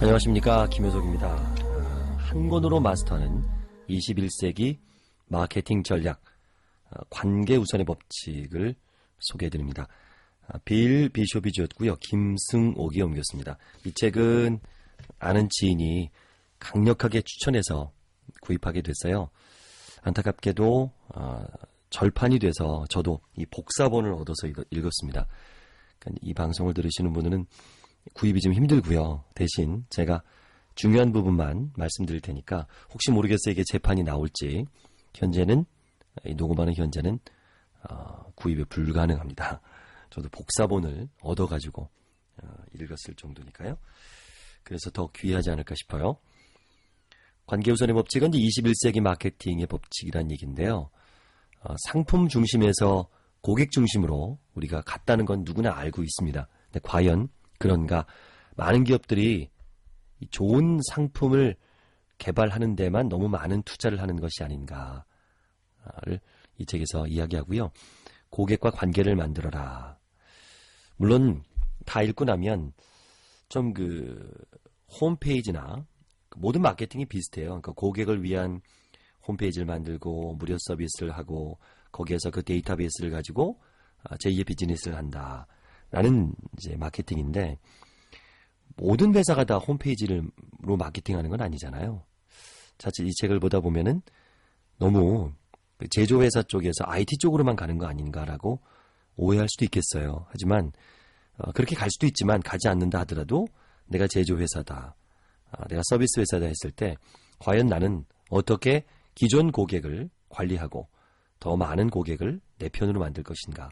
안녕하십니까, 김효석입니다. 한 권으로 마스터하는 21세기 마케팅 전략, 관계 우선의 법칙을 소개해드립니다. 빌 비숍이 지었고요, 김승옥이 옮겼습니다. 이 책은 아는 지인이 강력하게 추천해서 구입하게 됐어요. 안타깝게도 절판이 돼서 저도 이 복사본을 얻어서 읽었습니다. 그러니까 이 방송을 들으시는 분들은 구입이 좀 힘들고요. 대신 제가 중요한 부분만 말씀드릴 테니까 혹시 모르겠어요. 이게 재판이 나올지. 현재는 녹음하는 현재는 구입이 불가능합니다. 저도 복사본을 얻어가지고 읽었을 정도니까요. 그래서 더 귀하지 않을까 싶어요. 관계우선의 법칙은 21세기 마케팅의 법칙이란 얘기인데요. 상품 중심에서 고객 중심으로 우리가 갔다는 건 누구나 알고 있습니다. 근데 과연 그런가? 많은 기업들이 좋은 상품을 개발하는 데만 너무 많은 투자를 하는 것이 아닌가를 이 책에서 이야기하고요. 고객과 관계를 만들어라. 물론 다 읽고 나면 좀 홈페이지나 모든 마케팅이 비슷해요. 그러니까 고객을 위한 홈페이지를 만들고 무료 서비스를 하고 거기에서 그 데이터베이스를 가지고 제2의 비즈니스를 한다. 라는 이제 마케팅인데 모든 회사가 다 홈페이지로 마케팅하는 건 아니잖아요. 자칫 이 책을 보다 보면은 너무 제조회사 쪽에서 IT 쪽으로만 가는 거 아닌가라고 오해할 수도 있겠어요. 하지만 그렇게 갈 수도 있지만 가지 않는다 하더라도 내가 제조회사다, 내가 서비스 회사다 했을 때 과연 나는 어떻게 기존 고객을 관리하고 더 많은 고객을 내 편으로 만들 것인가,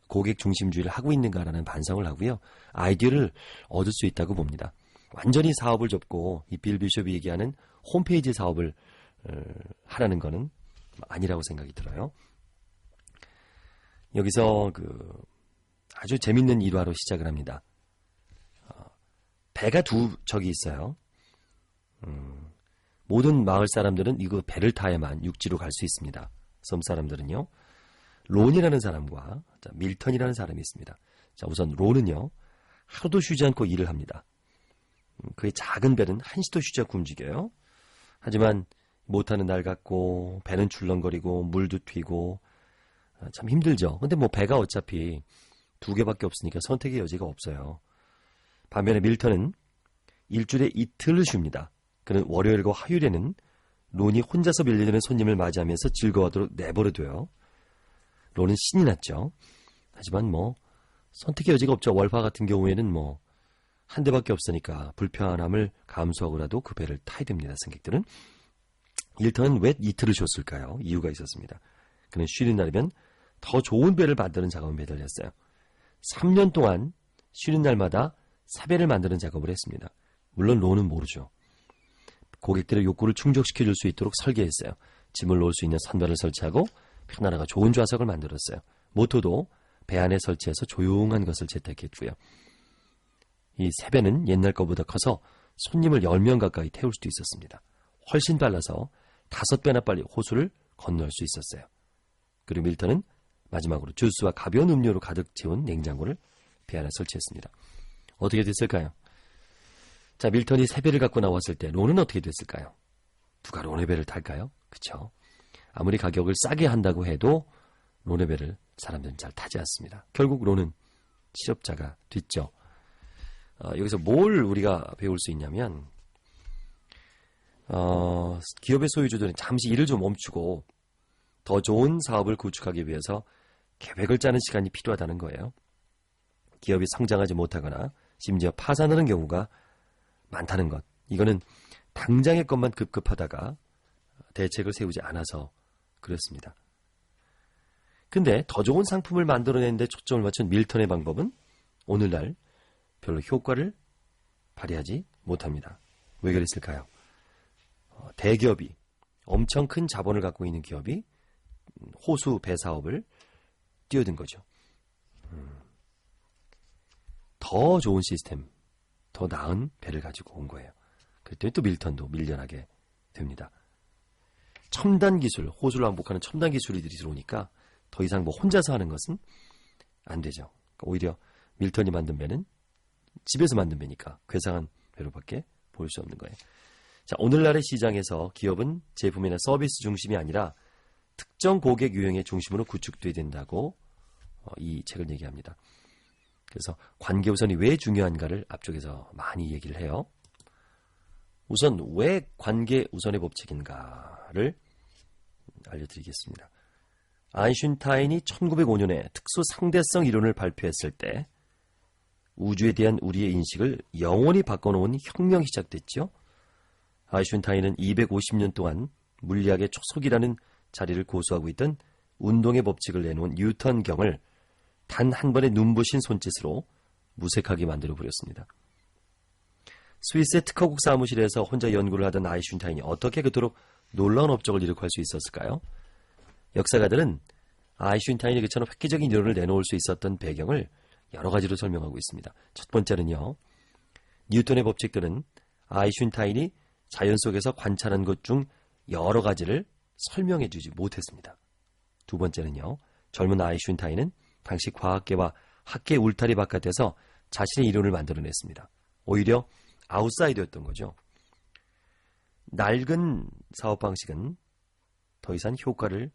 고객 중심주의를 하고 있는가라는 반성을 하고요. 아이디어를 얻을 수 있다고 봅니다. 완전히 사업을 접고 이 빌 비숍이 얘기하는 홈페이지 사업을 하라는 거는 아니라고 생각이 들어요. 여기서 아주 재밌는 일화로 시작을 합니다. 배가 두 척이 있어요. 모든 마을 사람들은 이거 배를 타야만 육지로 갈 수 있습니다. 섬 사람들은요. 론이라는 사람과 밀턴이라는 사람이 있습니다. 자, 우선 론은요, 하루도 쉬지 않고 일을 합니다. 그의 작은 배는 한시도 쉬지 않고 움직여요. 하지만 못하는 날 같고 배는 출렁거리고 물도 튀고 참 힘들죠. 근데 배가 어차피 두 개밖에 없으니까 선택의 여지가 없어요. 반면에 밀턴은 일주일에 이틀을 쉽니다. 그는 월요일과 화요일에는 론이 혼자서 밀려드는 손님을 맞이하면서 즐거워하도록 내버려둬요. 론은 신이 났죠. 하지만 선택의 여지가 없죠. 월화 같은 경우에는 한 대밖에 없으니까 불편함을 감수하고라도 그 배를 타야 됩니다. 승객들은. 밀턴은 왜 이틀을 쉬었을까요? 이유가 있었습니다. 그는 쉬는 날이면 더 좋은 배를 만드는 작업에 매달렸어요. 3년 동안 쉬는 날마다 사배를 만드는 작업을 했습니다. 물론 론은 모르죠. 고객들의 욕구를 충족시켜줄 수 있도록 설계했어요. 짐을 놓을 수 있는 선반을 설치하고 편안하고 좋은 좌석을 만들었어요. 모토도 배 안에 설치해서 조용한 것을 채택했고요. 이 세배는 옛날 것보다 커서 손님을 10명 가까이 태울 수도 있었습니다. 훨씬 빨라서 5배나 빨리 호수를 건널 수 있었어요. 그리고 밀턴은 마지막으로 주스와 가벼운 음료로 가득 채운 냉장고를 배 안에 설치했습니다. 어떻게 됐을까요? 자, 밀턴이 세배를 갖고 나왔을 때 론은 어떻게 됐을까요? 누가 론의 배를 탈까요? 그쵸? 아무리 가격을 싸게 한다고 해도 론의 배를 사람들은 잘 타지 않습니다. 결국 론은 실업자가 됐죠. 여기서 뭘 우리가 배울 수 있냐면 기업의 소유주들은 잠시 일을 좀 멈추고 더 좋은 사업을 구축하기 위해서 계획을 짜는 시간이 필요하다는 거예요. 기업이 성장하지 못하거나 심지어 파산하는 경우가 많다는 것. 이거는 당장의 것만 급급하다가 대책을 세우지 않아서 그렇습니다. 근데 더 좋은 상품을 만들어내는데 초점을 맞춘 밀턴의 방법은 오늘날 별로 효과를 발휘하지 못합니다. 왜 그랬을까요? 대기업이, 엄청 큰 자본을 갖고 있는 기업이 호수 배 사업을 뛰어든 거죠. 더 좋은 시스템, 더 나은 배를 가지고 온 거예요. 그랬더니 또 밀턴도 밀려나게 됩니다. 첨단 기술, 호수를 왕복하는 첨단 기술들이 들어오니까 더 이상 혼자서 하는 것은 안 되죠. 오히려 밀턴이 만든 배는 집에서 만든 배니까 괴상한 배로밖에 볼 수 없는 거예요. 자, 오늘날의 시장에서 기업은 제품이나 서비스 중심이 아니라 특정 고객 유형의 중심으로 구축돼야 된다고 이 책을 얘기합니다. 그래서 관계우선이 왜 중요한가를 앞쪽에서 많이 얘기를 해요. 우선 왜 관계우선의 법칙인가를 알려드리겠습니다. 아인슈타인이 1905년에 특수 상대성 이론을 발표했을 때 우주에 대한 우리의 인식을 영원히 바꿔놓은 혁명이 시작됐죠. 아인슈타인은 250년 동안 물리학의 초석이라는 자리를 고수하고 있던 운동의 법칙을 내놓은 뉴턴경을 단 한 번의 눈부신 손짓으로 무색하게 만들어 버렸습니다. 스위스의 특허국 사무실에서 혼자 연구를 하던 아인슈타인이 어떻게 그토록 놀라운 업적을 이룩할 수 있었을까요? 역사가들은 아인슈타인이 그처럼 획기적인 이론을 내놓을 수 있었던 배경을 여러 가지로 설명하고 있습니다. 첫 번째는요, 뉴턴의 법칙들은 아인슈타인이 자연 속에서 관찰한 것 중 여러 가지를 설명해 주지 못했습니다. 두 번째는요, 젊은 아인슈타인은 당시 과학계와 학계 울타리 바깥에서 자신의 이론을 만들어냈습니다. 오히려 아웃사이더였던 거죠. 낡은 사업 방식은 더 이상 효과를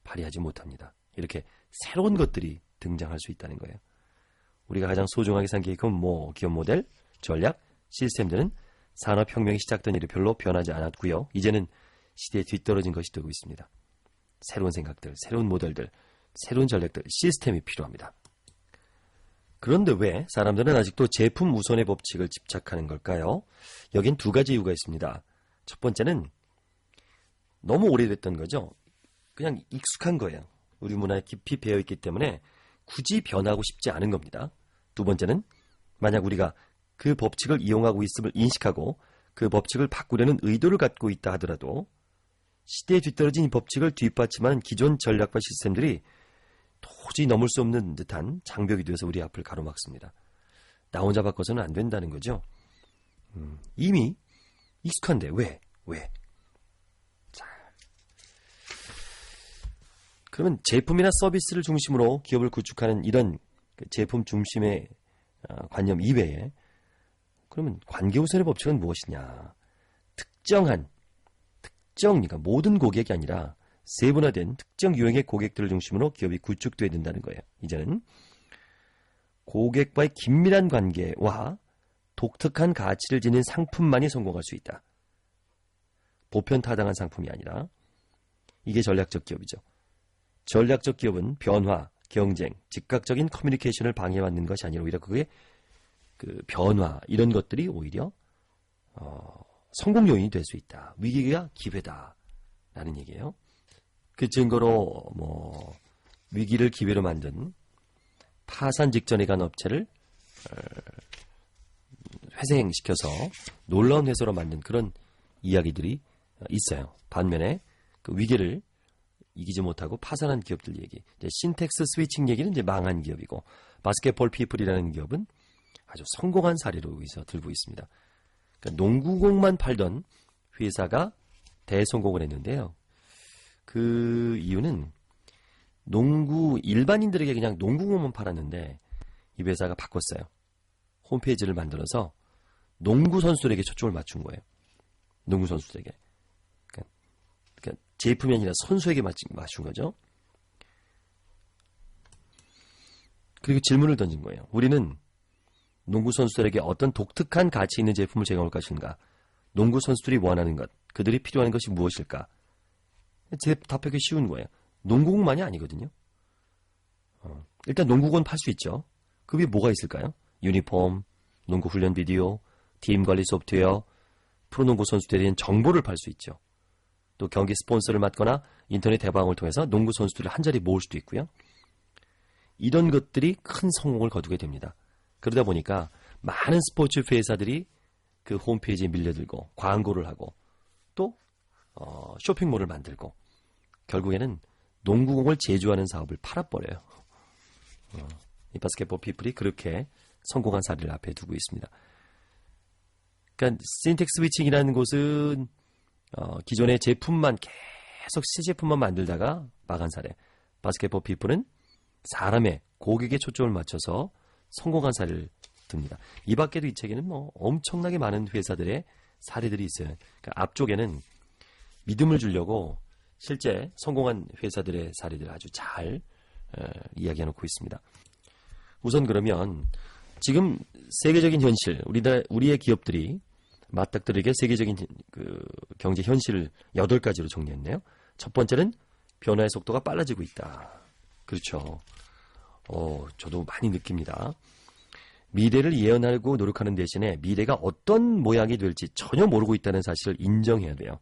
발휘하지 못합니다. 이렇게 새로운 것들이 등장할 수 있다는 거예요. 우리가 가장 소중하게 산 기업은 기업 모델, 전략, 시스템들은 산업혁명이 시작된 이후 별로 변하지 않았고요. 이제는 시대에 뒤떨어진 것이 되고 있습니다. 새로운 생각들, 새로운 모델들, 새로운 전략들, 시스템이 필요합니다. 그런데 왜 사람들은 아직도 제품 우선의 법칙을 집착하는 걸까요? 여긴 두 가지 이유가 있습니다. 첫 번째는 너무 오래됐던 거죠. 그냥 익숙한 거예요. 우리 문화에 깊이 배어있기 때문에 굳이 변하고 싶지 않은 겁니다. 두 번째는 만약 우리가 그 법칙을 이용하고 있음을 인식하고 그 법칙을 바꾸려는 의도를 갖고 있다 하더라도 시대에 뒤떨어진 이 법칙을 뒷받침하는 기존 전략과 시스템들이 도저히 넘을 수 없는 듯한 장벽이 되어서 우리 앞을 가로막습니다. 나 혼자 바꿔서는 안 된다는 거죠. 이미 익숙한데 왜? 자, 그러면 제품이나 서비스를 중심으로 기업을 구축하는 이런 제품 중심의 관념 이외에 그러면 관계우선의 법칙은 무엇이냐? 그러니까 모든 고객이 아니라 세분화된 특정 유형의 고객들을 중심으로 기업이 구축돼야 된다는 거예요. 이제는 고객과의 긴밀한 관계와 독특한 가치를 지닌 상품만이 성공할 수 있다. 보편타당한 상품이 아니라 이게 전략적 기업이죠. 전략적 기업은 변화, 경쟁, 즉각적인 커뮤니케이션을 방해받는 것이 아니라 오히려 그게 그 변화 이런 것들이 오히려 성공 요인이 될 수 있다. 위기가 기회다라는 얘기예요. 그 증거로 위기를 기회로 만든 파산 직전에 간 업체를 회생시켜서 놀라운 회사로 만든 그런 이야기들이 있어요. 반면에 그 위기를 이기지 못하고 파산한 기업들 얘기. 이제 신텍스 스위칭 얘기는 이제 망한 기업이고 바스켓볼 피플이라는 기업은 아주 성공한 사례로 여기서 들고 있습니다. 그러니까 농구공만 팔던 회사가 대성공을 했는데요. 그 이유는 일반인들에게 그냥 농구공만 팔았는데 이 회사가 바꿨어요. 홈페이지를 만들어서 농구 선수들에게 초점을 맞춘 거예요. 농구 선수들에게. 그러니까 제품이 아니라 선수에게 맞춘 거죠. 그리고 질문을 던진 거예요. 우리는 농구 선수들에게 어떤 독특한 가치 있는 제품을 제공할 것인가? 농구 선수들이 원하는 것, 그들이 필요한 것이 무엇일까? 제 답하기 쉬운 거예요. 농구공만이 아니거든요. 일단 농구공 팔 수 있죠. 그 위에 뭐가 있을까요? 유니폼, 농구 훈련 비디오, 팀 관리 소프트웨어, 프로농구 선수들에 대한 정보를 팔 수 있죠. 또 경기 스폰서를 맡거나 인터넷 대방을 통해서 농구 선수들을 한자리 모을 수도 있고요. 이런 것들이 큰 성공을 거두게 됩니다. 그러다 보니까 많은 스포츠 회사들이 그 홈페이지에 밀려들고 광고를 하고 또 쇼핑몰을 만들고 결국에는 농구공을 제조하는 사업을 팔아버려요. 이 바스켓볼 피플이 그렇게 성공한 사례를 앞에 두고 있습니다. 그러니까 신텍스 스위칭이라는 곳은 기존의 제품만 계속 새 제품만 만들다가 망한 사례. 바스켓볼 피플은 사람의 고객의 초점을 맞춰서 성공한 사례를 듭니다. 이 밖에도 이 책에는 뭐 엄청나게 많은 회사들의 사례들이 있어요. 그러니까 앞쪽에는 믿음을 주려고 실제 성공한 회사들의 사례들을 아주 잘 이야기해 놓고 있습니다. 우선 그러면 지금 세계적인 현실, 우리의 기업들이 맞닥뜨리게 세계적인 그 경제 현실을 8가지로 정리했네요. 첫 번째는 변화의 속도가 빨라지고 있다. 그렇죠. 저도 많이 느낍니다. 미래를 예언하고 노력하는 대신에 미래가 어떤 모양이 될지 전혀 모르고 있다는 사실을 인정해야 돼요.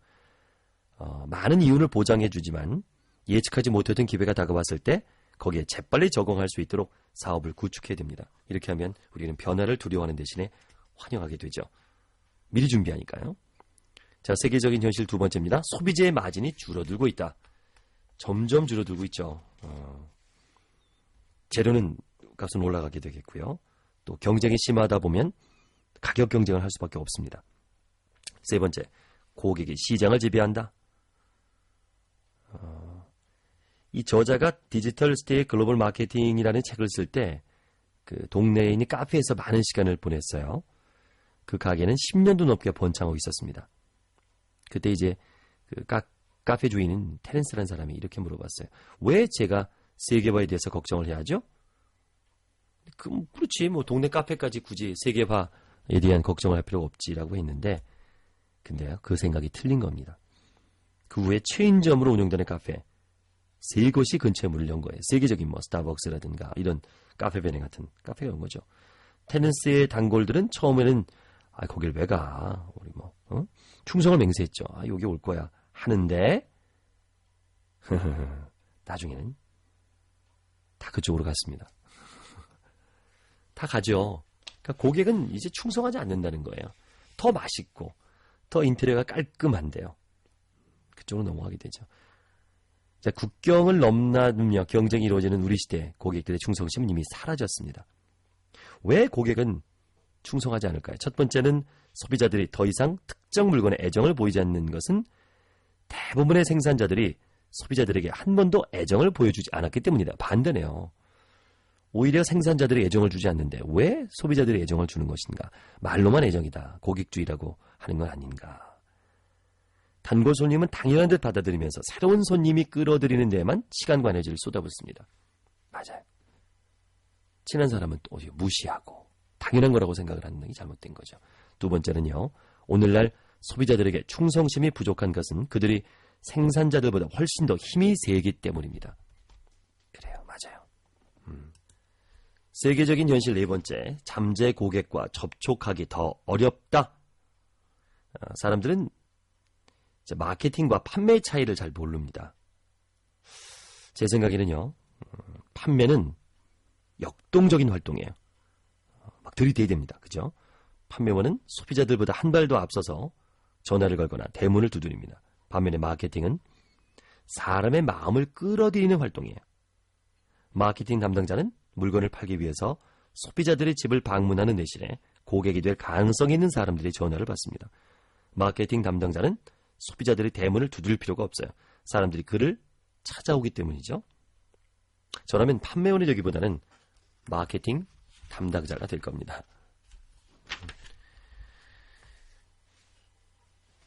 많은 이윤을 보장해 주지만 예측하지 못했던 기회가 다가왔을 때 거기에 재빨리 적응할 수 있도록 사업을 구축해야 됩니다. 이렇게 하면 우리는 변화를 두려워하는 대신에 환영하게 되죠. 미리 준비하니까요. 자, 세계적인 현실 두 번째입니다. 소비재의 마진이 줄어들고 있다. 점점 줄어들고 있죠. 재료는 값은 올라가게 되겠고요. 또 경쟁이 심하다 보면 가격 경쟁을 할 수밖에 없습니다. 세 번째, 고객이 시장을 지배한다. 이 저자가 디지털 스테이 글로벌 마케팅이라는 책을 쓸 때 그 동네에 있는 카페에서 많은 시간을 보냈어요. 그 가게는 10년도 넘게 번창하고 있었습니다. 그때 이제 그 카페 주인인 테렌스라는 사람이 이렇게 물어봤어요. 왜 제가 세계화에 대해서 걱정을 해야 하죠? 그렇지, 뭐 동네 카페까지 굳이 세계화에 대한 걱정을 할 필요가 없지라고 했는데, 근데요, 그 생각이 틀린 겁니다. 그 후에 체인점으로 운영되는 카페 3곳이 근처에 문을 연 거예요. 세계적인 뭐 스타벅스라든가 이런 카페베네 같은 카페가 온 거죠. 테넨스의 단골들은 처음에는 거길 왜 가? 우리 뭐 충성을 맹세했죠. 여기 올 거야 하는데 나중에는 다 그쪽으로 갔습니다. 다 가죠. 그러니까 고객은 이제 충성하지 않는다는 거예요. 더 맛있고 더 인테리어가 깔끔한데요. 그쪽으로 넘어가게 되죠. 자, 국경을 넘나들며 경쟁이 이루어지는 우리 시대 고객들의 충성심은 이미 사라졌습니다. 왜 고객은 충성하지 않을까요? 첫 번째는 소비자들이 더 이상 특정 물건에 애정을 보이지 않는 것은 대부분의 생산자들이 소비자들에게 한 번도 애정을 보여주지 않았기 때문이다. 반대네요. 오히려 생산자들이 애정을 주지 않는데 왜 소비자들이 애정을 주는 것인가? 말로만 애정이다. 고객주의라고 하는 건 아닌가? 단골 손님은 당연한 듯 받아들이면서 새로운 손님이 끌어들이는 데에만 시간과 에너지를 쏟아붓습니다. 맞아요. 친한 사람은 또 무시하고 당연한 거라고 생각을 하는 게 잘못된 거죠. 두 번째는요. 오늘날 소비자들에게 충성심이 부족한 것은 그들이 생산자들보다 훨씬 더 힘이 세기 때문입니다. 그래요. 맞아요. 세계적인 현실 네 번째, 잠재 고객과 접촉하기 더 어렵다. 사람들은 마케팅과 판매의 차이를 잘 모릅니다. 제 생각에는요. 판매는 역동적인 활동이에요. 막 들이대야 됩니다. 그죠? 판매원은 소비자들보다 한 발 더 앞서서 전화를 걸거나 대문을 두드립니다. 반면에 마케팅은 사람의 마음을 끌어들이는 활동이에요. 마케팅 담당자는 물건을 팔기 위해서 소비자들의 집을 방문하는 대신에 고객이 될 가능성이 있는 사람들의 전화를 받습니다. 마케팅 담당자는 소비자들의 대문을 두드릴 필요가 없어요. 사람들이 그를 찾아오기 때문이죠. 저라면 판매원이 되기보다는 마케팅 담당자가 될 겁니다.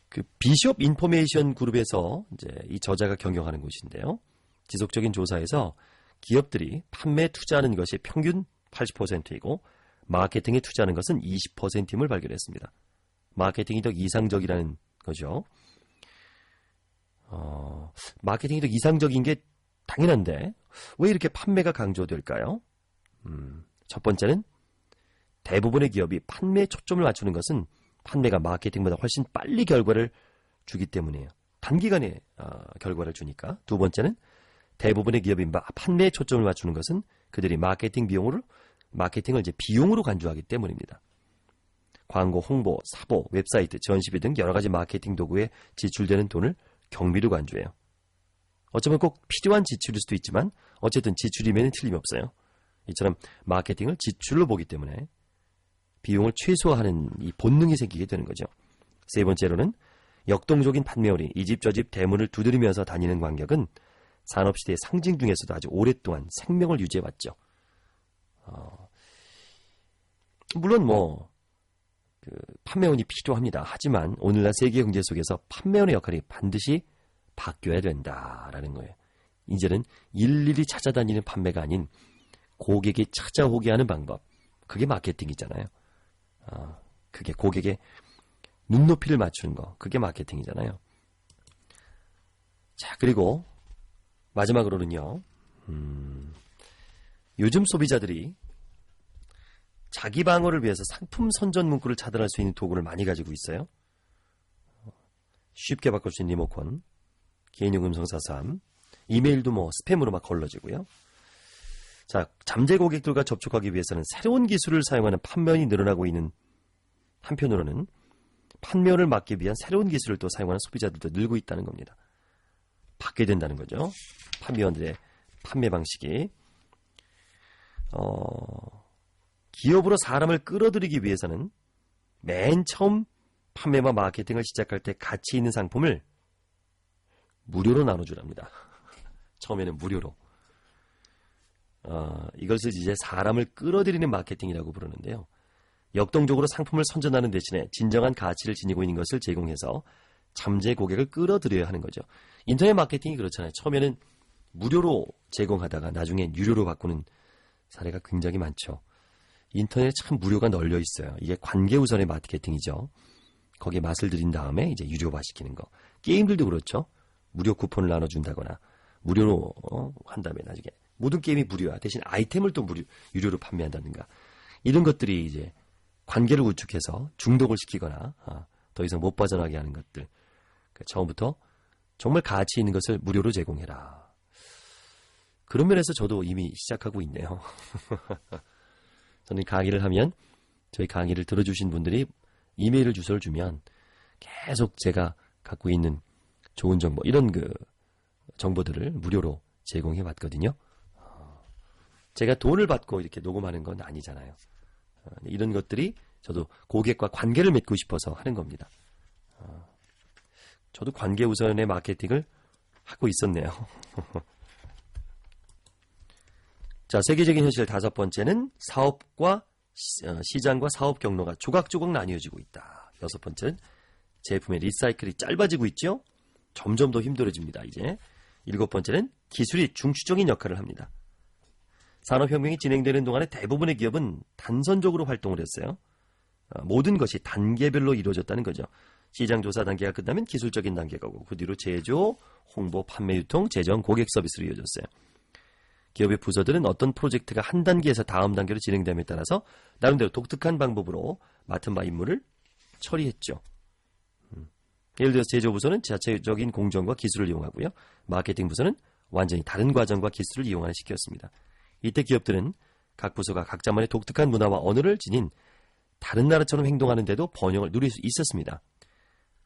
그 비숍 인포메이션 그룹에서 이제 이 저자가 경영하는 곳인데요. 지속적인 조사에서 기업들이 판매에 투자하는 것이 평균 80%이고 마케팅에 투자하는 것은 20%임을 발견했습니다. 마케팅이 더 이상적이라는 거죠. 마케팅이 더 이상적인 게 당연한데 왜 이렇게 판매가 강조될까요? 첫 번째는 대부분의 기업이 판매에 초점을 맞추는 것은 판매가 마케팅보다 훨씬 빨리 결과를 주기 때문이에요. 단기간에 결과를 주니까. 두 번째는 대부분의 기업이 판매에 초점을 맞추는 것은 그들이 마케팅을 이제 비용으로 간주하기 때문입니다. 광고, 홍보, 사보, 웹사이트, 전시비 등 여러 가지 마케팅 도구에 지출되는 돈을 경비로 간주해요. 어쩌면 꼭 필요한 지출일 수도 있지만 어쨌든 지출이면 틀림없어요. 이처럼 마케팅을 지출로 보기 때문에 비용을 최소화하는 이 본능이 생기게 되는 거죠. 세 번째로는 역동적인 판매원이 이 집 저 집 대문을 두드리면서 다니는 광경은 산업시대의 상징 중에서도 아주 오랫동안 생명을 유지해왔죠. 물론 판매원이 필요합니다. 하지만 오늘날 세계 경제 속에서 판매원의 역할이 반드시 바뀌어야 된다라는 거예요. 이제는 일일이 찾아다니는 판매가 아닌 고객이 찾아오게 하는 방법. 그게 마케팅이잖아요. 그게 고객의 눈높이를 맞추는 거. 그게 마케팅이잖아요. 자, 그리고 마지막으로는요. 요즘 소비자들이 자기 방어를 위해서 상품 선전 문구를 차단할 수 있는 도구를 많이 가지고 있어요. 쉽게 바꿀 수 있는 리모컨, 개인용음 성사삼, 이메일도 스팸으로 막 걸러지고요. 자, 잠재 고객들과 접촉하기 위해서는 새로운 기술을 사용하는 판매원이 늘어나고 있는 한편으로는 판매원을 막기 위한 새로운 기술을 또 사용하는 소비자들도 늘고 있다는 겁니다. 바뀌어야 된다는 거죠. 판매원들의 판매 방식이. 기업으로 사람을 끌어들이기 위해서는 맨 처음 판매와 마케팅을 시작할 때 가치 있는 상품을 무료로 나눠주랍니다. 처음에는 무료로. 이것을 이제 사람을 끌어들이는 마케팅이라고 부르는데요. 역동적으로 상품을 선전하는 대신에 진정한 가치를 지니고 있는 것을 제공해서 잠재 고객을 끌어들여야 하는 거죠. 인터넷 마케팅이 그렇잖아요. 처음에는 무료로 제공하다가 나중에 유료로 바꾸는 사례가 굉장히 많죠. 인터넷에 참 무료가 널려 있어요. 이게 관계 우선의 마케팅이죠. 거기에 맛을 들인 다음에 이제 유료화시키는 거. 게임들도 그렇죠. 무료 쿠폰을 나눠준다거나 무료로 한 다음에 나중에 모든 게임이 무료야. 대신 아이템을 또 유료로 판매한다든가. 이런 것들이 이제 관계를 구축해서 중독을 시키거나 더 이상 못 빠져나게 하는 것들. 그러니까 처음부터 정말 가치 있는 것을 무료로 제공해라. 그런 면에서 저도 이미 시작하고 있네요. 저는 강의를 하면 저희 강의를 들어주신 분들이 이메일 주소를 주면 계속 제가 갖고 있는 좋은 정보, 이런 정보들을 무료로 제공해 왔거든요. 제가 돈을 받고 이렇게 녹음하는 건 아니잖아요. 이런 것들이 저도 고객과 관계를 맺고 싶어서 하는 겁니다. 저도 관계 우선의 마케팅을 하고 있었네요. 자, 세계적인 현실 5번째는 사업과 시장과 사업 경로가 조각조각 나뉘어지고 있다. 6번째는 제품의 리사이클이 짧아지고 있죠. 점점 더 힘들어집니다. 이제 7번째는 기술이 중추적인 역할을 합니다. 산업혁명이 진행되는 동안에 대부분의 기업은 단선적으로 활동을 했어요. 모든 것이 단계별로 이루어졌다는 거죠. 시장조사 단계가 끝나면 기술적인 단계가 오고 그 뒤로 제조, 홍보, 판매, 유통, 재정, 고객 서비스로 이어졌어요. 기업의 부서들은 어떤 프로젝트가 한 단계에서 다음 단계로 진행됨에 따라서 나름대로 독특한 방법으로 맡은 바 임무를 처리했죠. 예를 들어서 제조부서는 자체적인 공정과 기술을 이용하고요. 마케팅 부서는 완전히 다른 과정과 기술을 이용하는 시기였습니다. 이때 기업들은 각 부서가 각자만의 독특한 문화와 언어를 지닌 다른 나라처럼 행동하는데도 번영을 누릴 수 있었습니다.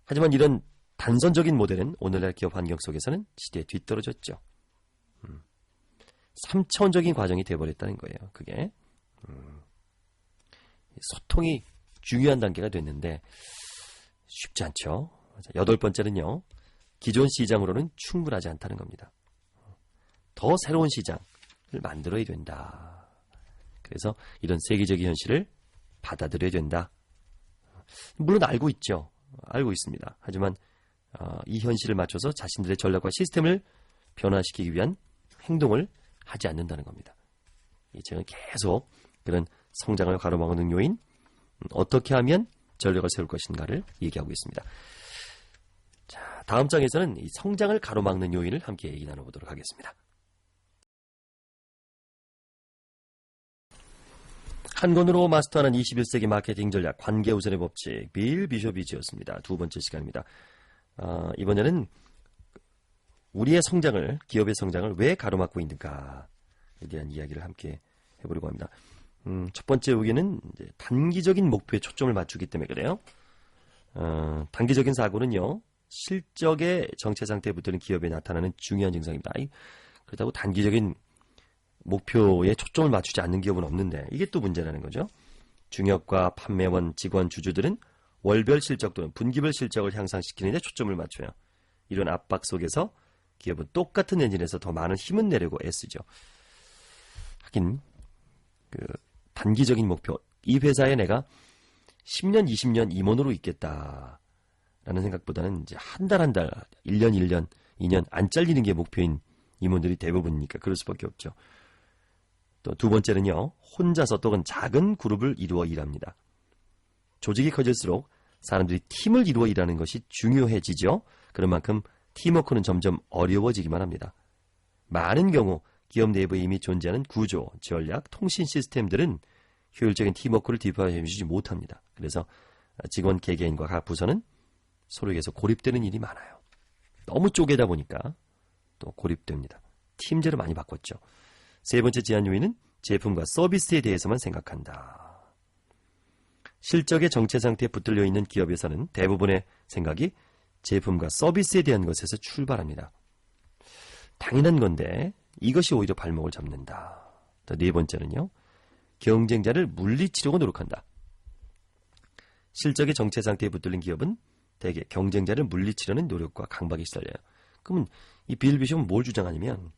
하지만 이런 단선적인 모델은 오늘날 기업 환경 속에서는 시대에 뒤떨어졌죠. 3차원적인 과정이 되어버렸다는 거예요. 그게 소통이 중요한 단계가 됐는데 쉽지 않죠. 8번째는요. 기존 시장으로는 충분하지 않다는 겁니다. 더 새로운 시장을 만들어야 된다. 그래서 이런 세계적인 현실을 받아들여야 된다. 물론 알고 있죠. 알고 있습니다. 하지만 이 현실을 맞춰서 자신들의 전략과 시스템을 변화시키기 위한 행동을 하지 않는다는 겁니다. 제가 계속 그런 성장을 가로막는 요인, 어떻게 하면 전략을 세울 것인가를 얘기하고 있습니다. 자, 다음 장에서는 이 성장을 가로막는 요인을 함께 얘기 나눠보도록 하겠습니다. 한 권으로 마스터하는 21세기 마케팅 전략, 관계 우선의 법칙, 빌 비숍이 지었습니다. 2번째 시간입니다. 이번에는 우리의 성장을, 기업의 성장을 왜 가로막고 있는가에 대한 이야기를 함께 해보려고 합니다. 첫 번째 의견은 이제 단기적인 목표에 초점을 맞추기 때문에 그래요. 단기적인 사고는요, 실적의 정체 상태에 붙는 기업에 나타나는 중요한 증상입니다. 그렇다고 단기적인 목표에 초점을 맞추지 않는 기업은 없는데 이게 또 문제라는 거죠. 중역과 판매원, 직원, 주주들은 월별 실적 또는 분기별 실적을 향상시키는 데 초점을 맞춰요. 이런 압박 속에서 기업은 똑같은 엔진에서 더 많은 힘을 내려고 애쓰죠. 하긴 단기적인 목표, 이 회사에 내가 10년, 20년 임원으로 있겠다라는 생각보다는 이제 한 달, 1년, 1년, 2년 안 잘리는 게 목표인 임원들이 대부분이니까 그럴 수밖에 없죠. 또 두 번째는요, 혼자서 또는 작은 그룹을 이루어 일합니다. 조직이 커질수록 사람들이 팀을 이루어 일하는 것이 중요해지죠. 그런 만큼 팀워크는 점점 어려워지기만 합니다. 많은 경우 기업 내부에 이미 존재하는 구조, 전략, 통신 시스템들은 효율적인 팀워크를 뒷받침해주지 못합니다. 그래서 직원 개개인과 각 부서는 서로에게서 고립되는 일이 많아요. 너무 쪼개다 보니까 또 고립됩니다. 팀제로 많이 바꿨죠. 세 번째 제한 요인은 제품과 서비스에 대해서만 생각한다. 실적의 정체 상태에 붙들려 있는 기업에서는 대부분의 생각이 제품과 서비스에 대한 것에서 출발합니다. 당연한 건데 이것이 오히려 발목을 잡는다. 또 네 번째는요, 경쟁자를 물리치려고 노력한다. 실적의 정체 상태에 붙들린 기업은 대개 경쟁자를 물리치려는 노력과 강박에 시달려요. 그러면 이 빌 비숍은 뭘 주장하냐면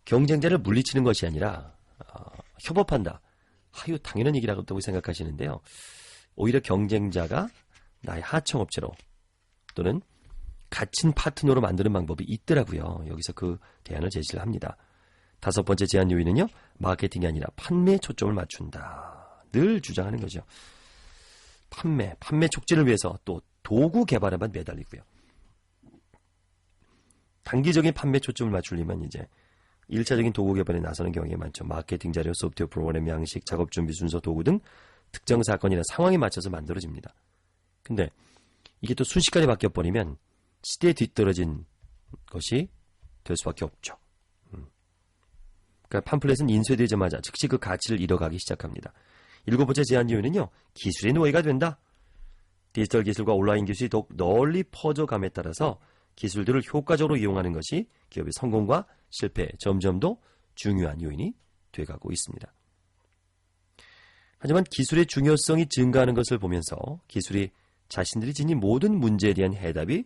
경쟁자를 물리치는 것이 아니라 협업한다. 아유, 당연한 얘기라고 생각하시는데요. 오히려 경쟁자가 나의 하청업체로 또는 갇힌 파트너로 만드는 방법이 있더라고요. 여기서 그 대안을 제시를 합니다. 다섯 번째 제한 요인은요, 마케팅이 아니라 판매에 초점을 맞춘다. 늘 주장하는 거죠. 판매 촉진을 위해서 또 도구 개발에만 매달리고요. 단기적인 판매 초점을 맞추려면 이제 1차적인 도구 개발에 나서는 경우가 많죠. 마케팅 자료, 소프트웨어 프로그램, 양식, 작업 준비 순서, 도구 등 특정 사건이나 상황에 맞춰서 만들어집니다. 근데 이게 또 순식간에 바뀌어버리면 시대에 뒤떨어진 것이 될 수밖에 없죠. 그러니까 팜플렛은 인쇄되자마자 즉시 그 가치를 잃어가기 시작합니다. 일곱 번째 제한 요인은요, 기술의 노예가 된다. 디지털 기술과 온라인 기술이 더욱 널리 퍼져감에 따라서 기술들을 효과적으로 이용하는 것이 기업의 성공과 실패에 점점 더 중요한 요인이 돼가고 있습니다. 하지만 기술의 중요성이 증가하는 것을 보면서 기술이 자신들이 지닌 모든 문제에 대한 해답이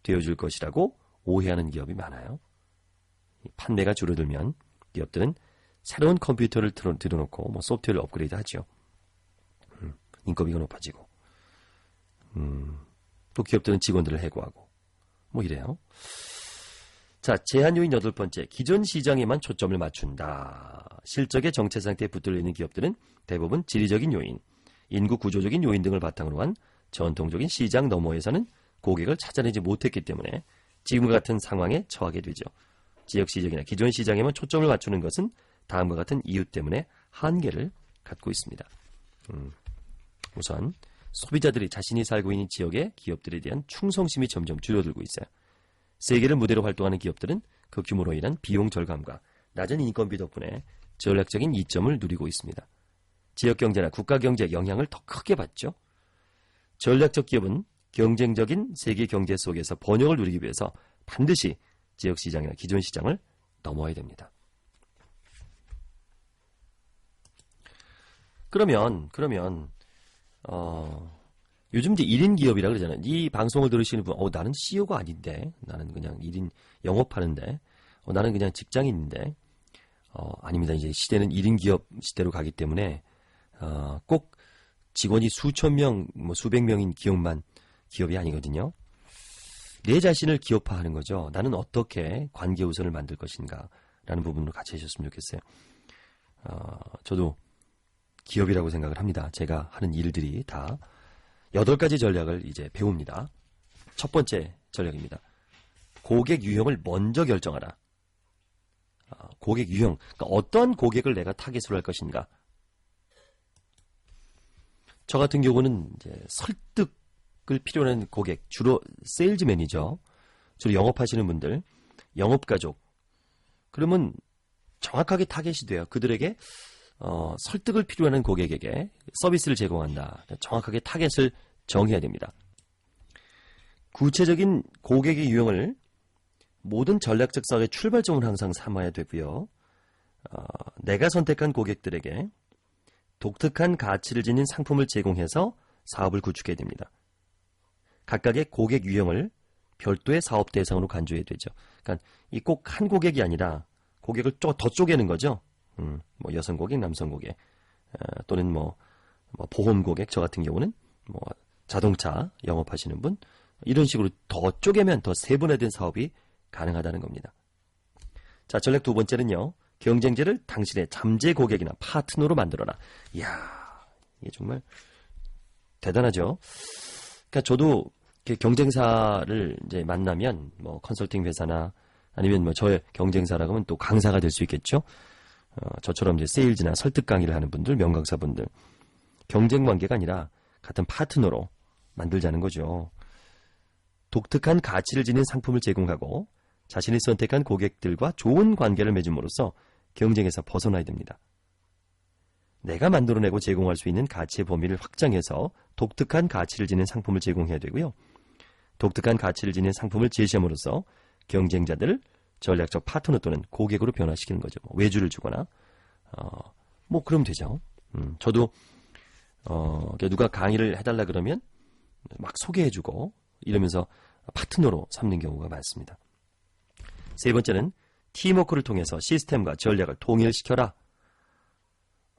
되어줄 것이라고 오해하는 기업이 많아요. 판매가 줄어들면 기업들은 새로운 컴퓨터를 들여놓고 소프트웨어를 업그레이드 하죠. 인건비가 높아지고 또 기업들은 직원들을 해고하고 이래요. 자, 제한 요인 여덟 번째, 기존 시장에만 초점을 맞춘다. 실적의 정체 상태에 붙들려 있는 기업들은 대부분 지리적인 요인, 인구 구조적인 요인 등을 바탕으로 한 전통적인 시장 너머에서는 고객을 찾아내지 못했기 때문에 지금과 같은 상황에 처하게 되죠. 지역 시장이나 기존 시장에만 초점을 맞추는 것은 다음과 같은 이유 때문에 한계를 갖고 있습니다. 우선 소비자들이 자신이 살고 있는 지역의 기업들에 대한 충성심이 점점 줄어들고 있어요. 세계를 무대로 활동하는 기업들은 그 규모로 인한 비용 절감과 낮은 인건비 덕분에 전략적인 이점을 누리고 있습니다. 지역 경제나 국가 경제의 영향을 더 크게 받죠. 전략적 기업은 경쟁적인 세계 경제 속에서 번영을 누리기 위해서 반드시 지역 시장이나 기존 시장을 넘어야 됩니다. 그러면 요즘 이제 1인 기업이라 그러잖아요. 이 방송을 들으시는 분, 나는 CEO가 아닌데, 나는 그냥 1인 영업하는데, 나는 그냥 직장인인데, 아닙니다. 이제 시대는 1인 기업 시대로 가기 때문에, 꼭 직원이 수천 명, 수백 명인 기업이 아니거든요. 내 자신을 기업화하는 거죠. 나는 어떻게 관계 우선을 만들 것인가, 라는 부분으로 같이 해주셨으면 좋겠어요. 저도 기업이라고 생각을 합니다. 제가 하는 일들이 다 8가지 전략을 이제 배웁니다. 첫 번째 전략입니다. 고객 유형을 먼저 결정하라. 고객 유형, 그러니까 어떤 고객을 내가 타겟으로 할 것인가. 저 같은 경우는 이제 설득을 필요로 하는 고객, 주로 세일즈맨이죠. 주로 영업하시는 분들, 영업가족. 그러면 정확하게 타겟이 돼요. 그들에게 설득을 필요로 하는 고객에게 서비스를 제공한다. 정확하게 타겟을 정해야 됩니다. 구체적인 고객의 유형을 모든 전략적 사업의 출발점으로 항상 삼아야 되고요. 내가 선택한 고객들에게 독특한 가치를 지닌 상품을 제공해서 사업을 구축해야 됩니다. 각각의 고객 유형을 별도의 사업 대상으로 간주해야 되죠. 그러니까 이 꼭 한 고객이 아니라 고객을 더 쪼개는 거죠. 여성 고객, 남성 고객, 또는 보험 고객, 저 같은 경우는 자동차 영업하시는 분, 이런 식으로 더 쪼개면 더 세분화된 사업이 가능하다는 겁니다. 자, 전략 두 번째는요. 경쟁자를 당신의 잠재 고객이나 파트너로 만들어라. 이야, 이게 정말 대단하죠. 그러니까 저도 경쟁사를 이제 만나면 컨설팅 회사나 아니면 저의 경쟁사라고 하면 또 강사가 될 수 있겠죠. 저처럼 이제 세일즈나 설득 강의를 하는 분들, 명강사분들, 경쟁 관계가 아니라 같은 파트너로 만들자는 거죠. 독특한 가치를 지닌 상품을 제공하고 자신이 선택한 고객들과 좋은 관계를 맺음으로써 경쟁에서 벗어나야 됩니다. 내가 만들어내고 제공할 수 있는 가치의 범위를 확장해서 독특한 가치를 지닌 상품을 제공해야 되고요. 독특한 가치를 지닌 상품을 제시함으로써 경쟁자들을 전략적 파트너 또는 고객으로 변화시키는 거죠. 외주를 주거나 그럼 되죠. 저도 누가 강의를 해달라 그러면 막 소개해주고 이러면서 파트너로 삼는 경우가 많습니다. 세 번째는 팀워크를 통해서 시스템과 전략을 통일시켜라.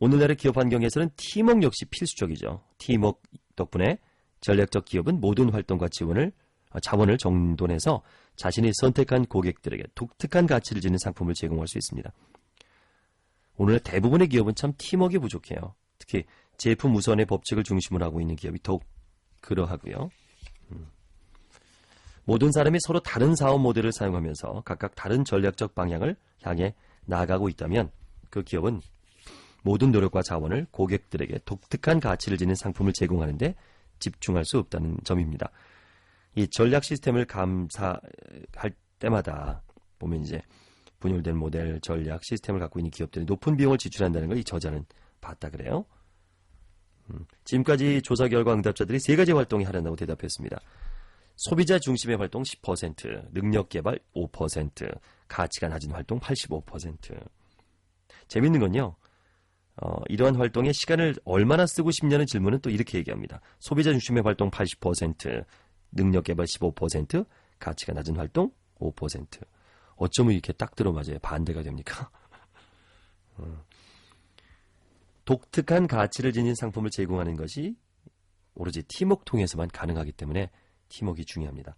오늘날의 기업 환경에서는 팀워크 역시 필수적이죠. 팀워크 덕분에 전략적 기업은 모든 활동과 자원을 정돈해서 자신이 선택한 고객들에게 독특한 가치를 지닌 상품을 제공할 수 있습니다. 오늘날 대부분의 기업은 참 팀워크가 부족해요. 특히 제품 우선의 법칙을 중심으로 하고 있는 기업이 더욱 그러하고요. 모든 사람이 서로 다른 사업 모델을 사용하면서 각각 다른 전략적 방향을 향해 나아가고 있다면 그 기업은 모든 노력과 자원을 고객들에게 독특한 가치를 지닌 상품을 제공하는 데 집중할 수 없다는 점입니다. 이 전략 시스템을 감사할 때마다 보면 이제 분열된 모델, 전략, 시스템을 갖고 있는 기업들이 높은 비용을 지출한다는 걸 이 저자는 봤다 그래요. 지금까지 조사 결과 응답자들이 세 가지 활동이 하려고 대답했습니다. 소비자 중심의 활동 10%, 능력 개발 5%, 가치가 낮은 활동 85%. 재밌는 건요. 이러한 활동에 시간을 얼마나 쓰고 싶냐는 질문은 또 이렇게 얘기합니다. 소비자 중심의 활동 80%, 능력 개발 15%, 가치가 낮은 활동 5%. 어쩌면 이렇게 딱 들어맞아요. 반대가 됩니까? 독특한 가치를 지닌 상품을 제공하는 것이 오로지 팀워크 통해서만 가능하기 때문에 팀워크가 중요합니다.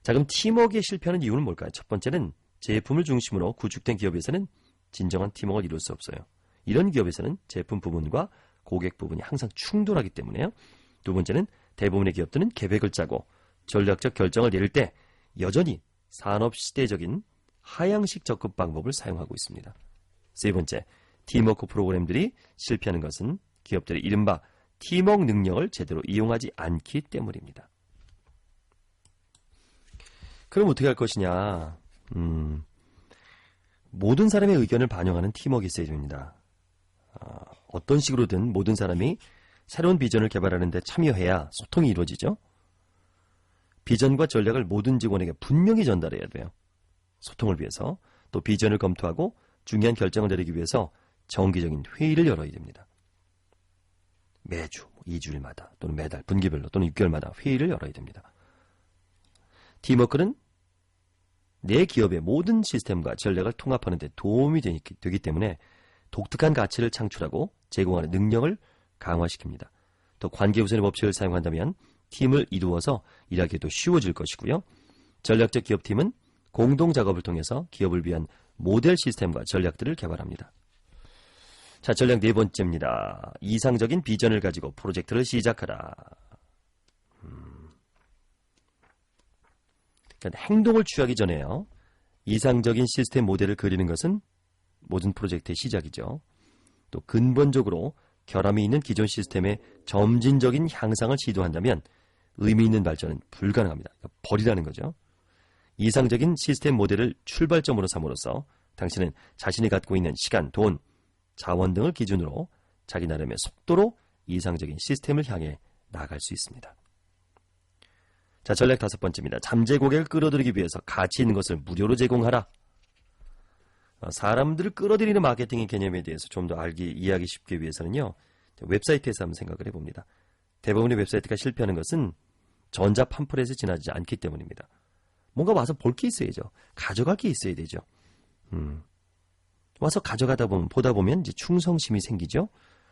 자, 그럼 팀워크에 실패하는 이유는 뭘까요? 첫 번째는 제품을 중심으로 구축된 기업에서는 진정한 팀워크를 이룰 수 없어요. 이런 기업에서는 제품 부분과 고객 부분이 항상 충돌하기 때문에요. 두 번째는 대부분의 기업들은 계획을 짜고 전략적 결정을 내릴 때 여전히 산업시대적인 하향식 접근 방법을 사용하고 있습니다. 세 번째, 팀워크 프로그램들이 실패하는 것은 기업들이 이른바 팀워크 능력을 제대로 이용하지 않기 때문입니다. 그럼 어떻게 할 것이냐? 모든 사람의 의견을 반영하는 팀워크가 있어야 됩니다. 어떤 식으로든 모든 사람이 새로운 비전을 개발하는 데 참여해야 소통이 이루어지죠. 비전과 전략을 모든 직원에게 분명히 전달해야 돼요. 소통을 위해서. 또 비전을 검토하고 중요한 결정을 내리기 위해서 정기적인 회의를 열어야 됩니다. 매주 2주일마다 또는 매달 분기별로 또는 6개월마다 회의를 열어야 됩니다. 팀워크는 내 기업의 모든 시스템과 전략을 통합하는 데 도움이 되기 때문에 독특한 가치를 창출하고 제공하는 능력을 강화시킵니다. 또 관계우선의 법칙을 사용한다면 팀을 이루어서 일하기도 쉬워질 것이고요. 전략적 기업팀은 공동작업을 통해서 기업을 위한 모델 시스템과 전략들을 개발합니다. 자, 전략 네 번째입니다. 이상적인 비전을 가지고 프로젝트를 시작하라. 그러니까 행동을 취하기 전에요. 이상적인 시스템 모델을 그리는 것은 모든 프로젝트의 시작이죠. 또 근본적으로 결함이 있는 기존 시스템의 점진적인 향상을 시도한다면 의미 있는 발전은 불가능합니다. 그러니까 버리라는 거죠. 이상적인 시스템 모델을 출발점으로 삼으로써 당신은 자신이 갖고 있는 시간, 돈, 자원 등을 기준으로 자기 나름의 속도로 이상적인 시스템을 향해 나아갈 수 있습니다. 자, 전략 다섯 번째입니다. 잠재 고객을 끌어들이기 위해서 가치 있는 것을 무료로 제공하라. 사람들을 끌어들이는 마케팅의 개념에 대해서 좀 더 이해하기 쉽게 위해서는요. 웹사이트에서 한번 생각을 해봅니다. 대부분의 웹사이트가 실패하는 것은 전자 팜플렛에 지나지 않기 때문입니다. 뭔가 와서 볼 게 있어야죠. 가져갈 게 있어야 되죠. 와서 가져가다 보면, 보다 보면 이제 충성심이 생기죠.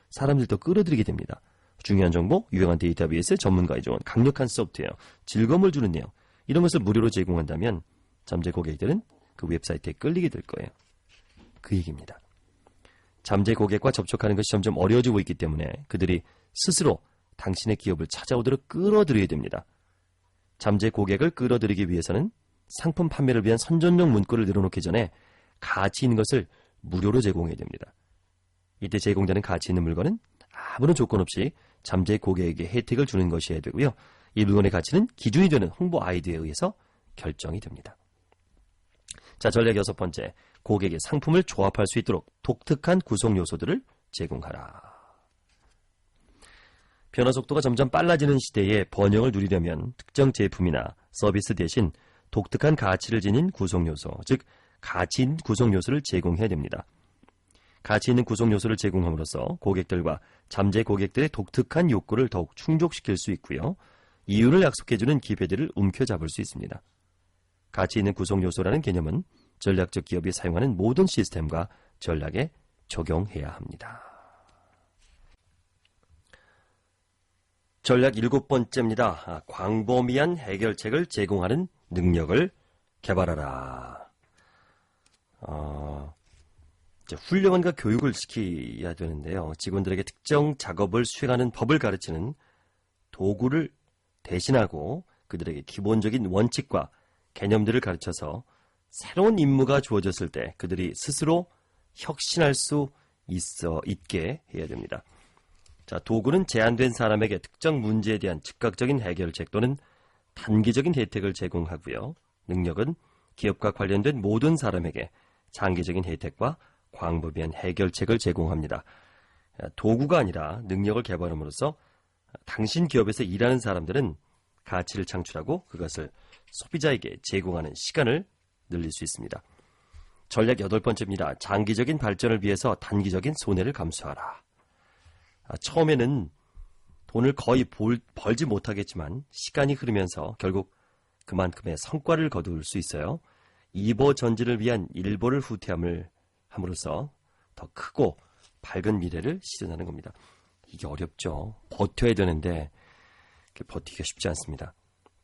사람들도 끌어들이게 됩니다. 중요한 정보, 유용한 데이터베이스, 전문가의 조언, 강력한 소프트웨어, 즐거움을 주는 내용, 이런 것을 무료로 제공한다면 잠재 고객들은 그 웹사이트에 끌리게 될 거예요. 그 얘기입니다. 잠재 고객과 접촉하는 것이 점점 어려워지고 있기 때문에 그들이 스스로 당신의 기업을 찾아오도록 끌어들여야 됩니다. 잠재 고객을 끌어들이기 위해서는 상품 판매를 위한 선전용 문구를 늘어놓기 전에 가치 있는 것을 무료로 제공해야 됩니다. 이때 제공되는 가치 있는 물건은 아무런 조건 없이 잠재 고객에게 혜택을 주는 것이어야 되고요. 이 물건의 가치는 기준이 되는 홍보 아이디어에 의해서 결정이 됩니다. 자, 전략 6번째, 고객의 상품을 조합할 수 있도록 독특한 구성 요소들을 제공하라. 변화 속도가 점점 빨라지는 시대에 번영을 누리려면 특정 제품이나 서비스 대신 독특한 가치를 지닌 구성 요소, 즉 가치 있는 구성 요소를 제공해야 됩니다. 가치 있는 구성 요소를 제공함으로써 고객들과 잠재 고객들의 독특한 욕구를 더욱 충족시킬 수 있고요. 이유를 약속해주는 기회들을 움켜잡을 수 있습니다. 가치 있는 구성 요소라는 개념은 전략적 기업이 사용하는 모든 시스템과 전략에 적용해야 합니다. 전략 7번째입니다. 광범위한 해결책을 제공하는 능력을 개발하라. 훌륭한가 교육을 시켜야 되는데요. 직원들에게 특정 작업을 수행하는 법을 가르치는 도구를 대신하고 그들에게 기본적인 원칙과 개념들을 가르쳐서 새로운 임무가 주어졌을 때 그들이 스스로 혁신할 수 있게 해야 됩니다. 자, 도구는 제한된 사람에게 특정 문제에 대한 즉각적인 해결책 또는 단기적인 혜택을 제공하고요. 능력은 기업과 관련된 모든 사람에게 장기적인 혜택과 광범위한 해결책을 제공합니다. 도구가 아니라 능력을 개발함으로써 당신 기업에서 일하는 사람들은 가치를 창출하고 그것을 소비자에게 제공하는 시간을 늘릴 수 있습니다. 전략 8번째입니다. 장기적인 발전을 위해서 단기적인 손해를 감수하라. 처음에는 돈을 거의 벌지 못하겠지만 시간이 흐르면서 결국 그만큼의 성과를 거둘 수 있어요. 이보 전진을 위한 일보를 후퇴함으로써 더 크고 밝은 미래를 실현하는 겁니다. 이게 어렵죠. 버텨야 되는데 버티기가 쉽지 않습니다.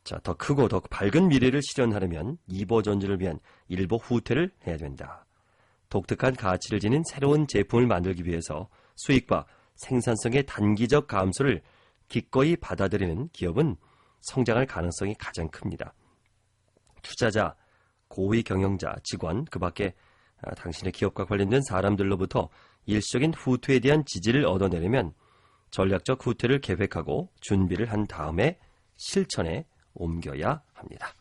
자, 더 크고 더 밝은 미래를 실현하려면 이보 전진을 위한 일보 후퇴를 해야 된다. 독특한 가치를 지닌 새로운 제품을 만들기 위해서 수익과 생산성의 단기적 감소를 기꺼이 받아들이는 기업은 성장할 가능성이 가장 큽니다. 투자자, 고위 경영자, 직원, 그 밖에 당신의 기업과 관련된 사람들로부터 일시적인 후퇴에 대한 지지를 얻어내려면 전략적 후퇴를 계획하고 준비를 한 다음에 실천에 옮겨야 합니다.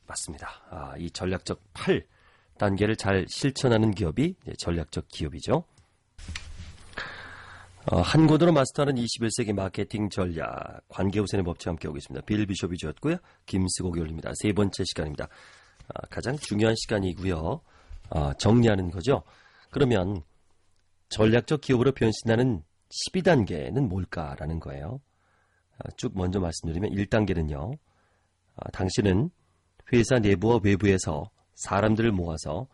맞습니다. 이 전략적 8단계를 잘 실천하는 기업이 전략적 기업이죠. 한 권으로 마스터하는 21세기 마케팅 전략, 관계우선의 법칙과 함께 오고 있습니다. 빌 비숍이 주었고요. 김스곡이 올립니다. 세 번째 시간입니다. 가장 중요한 시간이고요. 정리하는 거죠. 그러면 전략적 기업으로 변신하는 12단계는 뭘까라는 거예요. 쭉 먼저 말씀드리면 1단계는요. 당신은 회사 내부와 외부에서 사람들을 모아서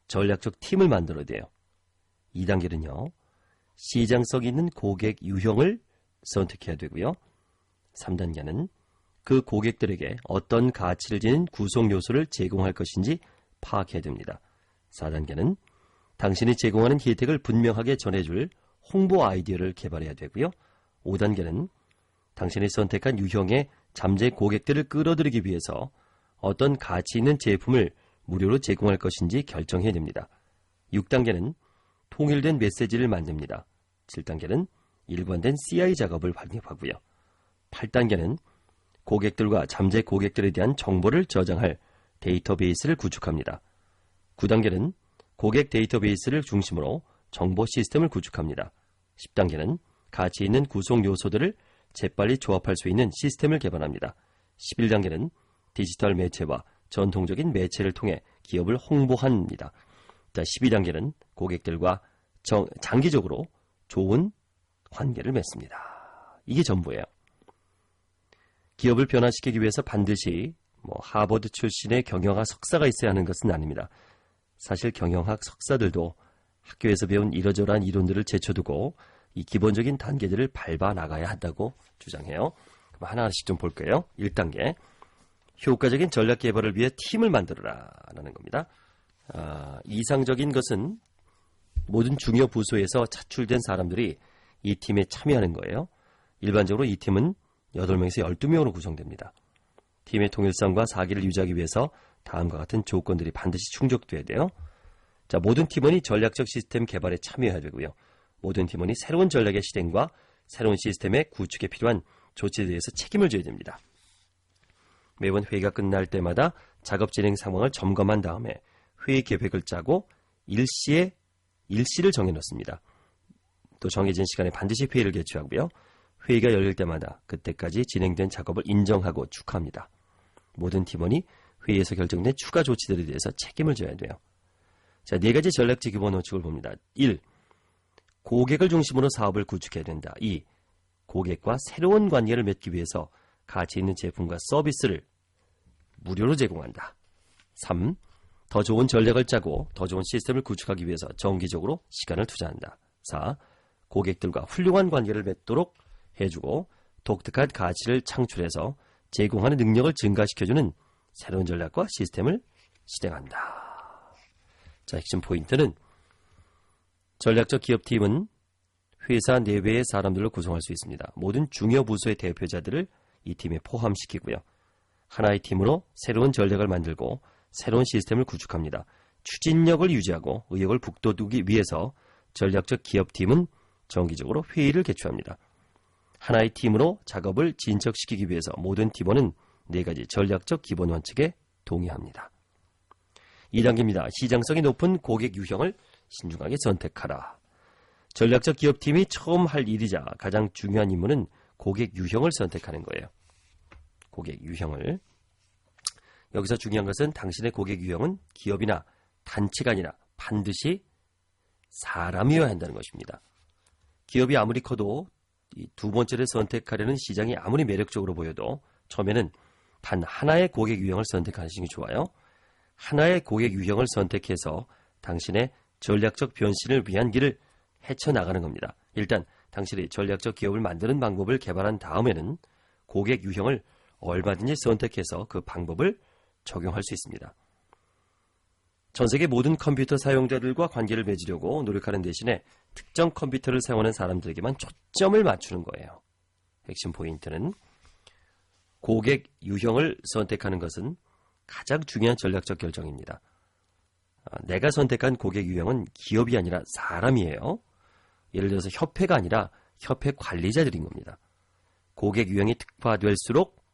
전략적 팀을 만들어야 돼요. 2단계는요. 시장성 있는 고객 유형을 선택해야 되고요. 3단계는 그 고객들에게 어떤 가치를 지닌 구성 요소를 제공할 것인지 파악해야 됩니다. 4단계는 당신이 제공하는 혜택을 분명하게 전해줄 홍보 아이디어를 개발해야 되고요. 5단계는 당신이 선택한 유형의 잠재 고객들을 끌어들이기 위해서 어떤 가치 있는 제품을 무료로 제공할 것인지 결정해야 됩니다. 6단계는 통일된 메시지를 만듭니다. 7단계는 일관된 CI 작업을 반영하고요. 8단계는 고객들과 잠재 고객들에 대한 정보를 저장할 데이터베이스를 구축합니다. 9단계는 고객 데이터베이스를 중심으로 정보 시스템을 구축합니다. 10단계는 가치 있는 구성 요소들을 재빨리 조합할 수 있는 시스템을 개발합니다. 11단계는 디지털 매체와 전통적인 매체를 통해 기업을 홍보합니다. 12단계는 고객들과 장기적으로 좋은 관계를 맺습니다. 이게 전부예요. 기업을 변화시키기 위해서 반드시 하버드 출신의 경영학 석사가 있어야 하는 것은 아닙니다. 사실 경영학 석사들도 학교에서 배운 이러저러한 이론들을 제쳐두고 이 기본적인 단계들을 밟아 나가야 한다고 주장해요. 그럼 하나하나씩 좀 볼게요. 1단계. 효과적인 전략 개발을 위해 팀을 만들어라 라는 겁니다. 이상적인 것은 모든 중요 부서에서 차출된 사람들이 이 팀에 참여하는 거예요. 일반적으로 이 팀은 8명에서 12명으로 구성됩니다. 팀의 통일성과 사기를 유지하기 위해서 다음과 같은 조건들이 반드시 충족돼야 돼요. 자, 모든 팀원이 전략적 시스템 개발에 참여해야 되고요. 모든 팀원이 새로운 전략의 실행과 새로운 시스템의 구축에 필요한 조치에 대해서 책임을 져야 됩니다. 매번 회의가 끝날 때마다 작업 진행 상황을 점검한 다음에 회의 계획을 짜고 일시를 정해놓습니다. 또 정해진 시간에 반드시 회의를 개최하고요. 회의가 열릴 때마다 그때까지 진행된 작업을 인정하고 축하합니다. 모든 팀원이 회의에서 결정된 추가 조치들에 대해서 책임을 져야 돼요. 자, 4가지 전략적 기본 원칙을 봅니다. 1. 고객을 중심으로 사업을 구축해야 된다. 2. 고객과 새로운 관계를 맺기 위해서 가치 있는 제품과 서비스를 무료로 제공한다. 3. 더 좋은 전략을 짜고 더 좋은 시스템을 구축하기 위해서 정기적으로 시간을 투자한다. 4. 고객들과 훌륭한 관계를 맺도록 해주고 독특한 가치를 창출해서 제공하는 능력을 증가시켜주는 새로운 전략과 시스템을 실행한다. 자, 핵심 포인트는 전략적 기업팀은 회사 내외의 사람들로 구성할 수 있습니다. 모든 중요 부서의 대표자들을 이 팀에 포함시키고요. 하나의 팀으로 새로운 전략을 만들고 새로운 시스템을 구축합니다. 추진력을 유지하고 의욕을 북돋우기 위해서 전략적 기업팀은 정기적으로 회의를 개최합니다. 하나의 팀으로 작업을 진척시키기 위해서 모든 팀원은 4가지 전략적 기본 원칙에 동의합니다. 2단계입니다. 시장성이 높은 고객 유형을 신중하게 선택하라. 전략적 기업팀이 처음 할 일이자 가장 중요한 임무는 고객 유형을 선택하는 거예요. 고객 유형을. 여기서 중요한 것은 당신의 고객 유형은 기업이나 단체가 아니라 반드시 사람이어야 한다는 것입니다. 기업이 아무리 커도 이 2번째를 선택하려는 시장이 아무리 매력적으로 보여도 처음에는 단 하나의 고객 유형을 선택하시는 게 좋아요. 하나의 고객 유형을 선택해서 당신의 전략적 변신을 위한 길을 헤쳐나가는 겁니다. 일단 당신이 전략적 기업을 만드는 방법을 개발한 다음에는 고객 유형을 얼마든지 선택해서 그 방법을 적용할 수 있습니다. 전 세계 모든 컴퓨터 사용자들과 관계를 맺으려고 노력하는 대신에 특정 컴퓨터를 사용하는 사람들에게만 초점을 맞추는 거예요. 핵심 포인트는 고객 유형을 선택하는 것은 가장 중요한 전략적 결정입니다. 내가 선택한 고객 유형은 기업이 아니라 사람이에요. 예를 들어서 협회가 아니라 협회 관리자들인 겁니다. 고객 유형이 특화될수록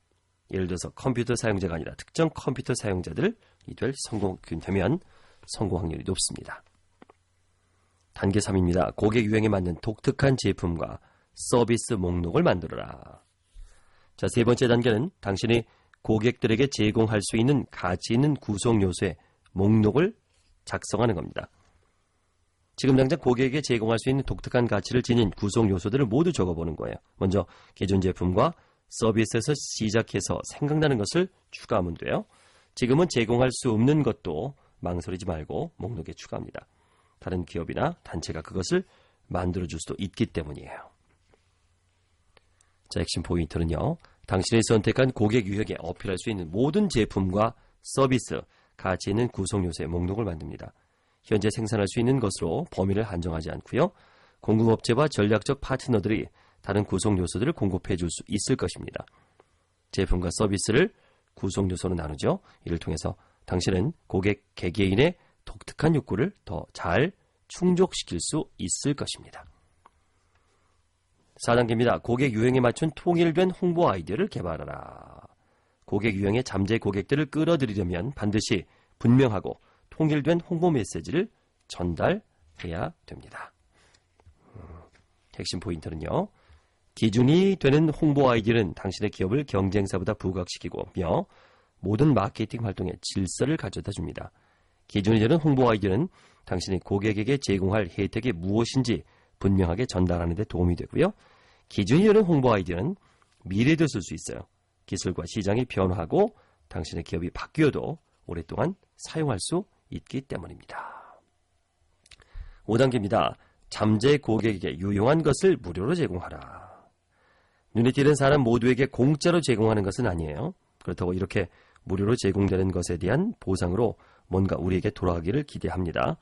예를 들어서 컴퓨터 사용자가 아니라 특정 컴퓨터 사용자들이 되면 성공 확률이 높습니다. 단계 3입니다. 고객 유형에 맞는 독특한 제품과 서비스 목록을 만들어라. 자, 3번째 단계는 당신이 고객들에게 제공할 수 있는 가치 있는 구성 요소의 목록을 작성하는 겁니다. 지금 당장 고객에게 제공할 수 있는 독특한 가치를 지닌 구성 요소들을 모두 적어보는 거예요. 먼저 기존 제품과 서비스에서 시작해서 생각나는 것을 추가하면 돼요. 지금은 제공할 수 없는 것도 망설이지 말고 목록에 추가합니다. 다른 기업이나 단체가 그것을 만들어줄 수도 있기 때문이에요. 자, 핵심 포인트는요. 당신이 선택한 고객 유형에 어필할 수 있는 모든 제품과 서비스, 가치 있는 구성 요소의 목록을 만듭니다. 현재 생산할 수 있는 것으로 범위를 한정하지 않고요. 공급업체와 전략적 파트너들이 다른 구성 요소들을 공급해 줄 수 있을 것입니다. 제품과 서비스를 구성 요소로 나누죠. 이를 통해서 당신은 고객 개개인의 독특한 욕구를 더 잘 충족시킬 수 있을 것입니다. 4단계입니다. 고객 유형에 맞춘 통일된 홍보 아이디어를 개발하라. 고객 유형의 잠재 고객들을 끌어들이려면 반드시 분명하고 통일된 홍보 메시지를 전달해야 됩니다. 핵심 포인트는요. 기준이 되는 홍보 아이디어는 당신의 기업을 경쟁사보다 부각시키고 모든 마케팅 활동에 질서를 가져다 줍니다. 기준이 되는 홍보 아이디어는 당신이 고객에게 제공할 혜택이 무엇인지 분명하게 전달하는 데 도움이 되고요. 기준이 되는 홍보 아이디어는 미래도 쓸 수 있어요. 기술과 시장이 변화하고 당신의 기업이 바뀌어도 오랫동안 사용할 수 있기 때문입니다. 5단계입니다. 잠재 고객에게 유용한 것을 무료로 제공하라. 눈에 띄는 사람 모두에게 공짜로 제공하는 것은 아니에요. 그렇다고 이렇게 무료로 제공되는 것에 대한 보상으로 뭔가 우리에게 돌아가기를 기대합니다.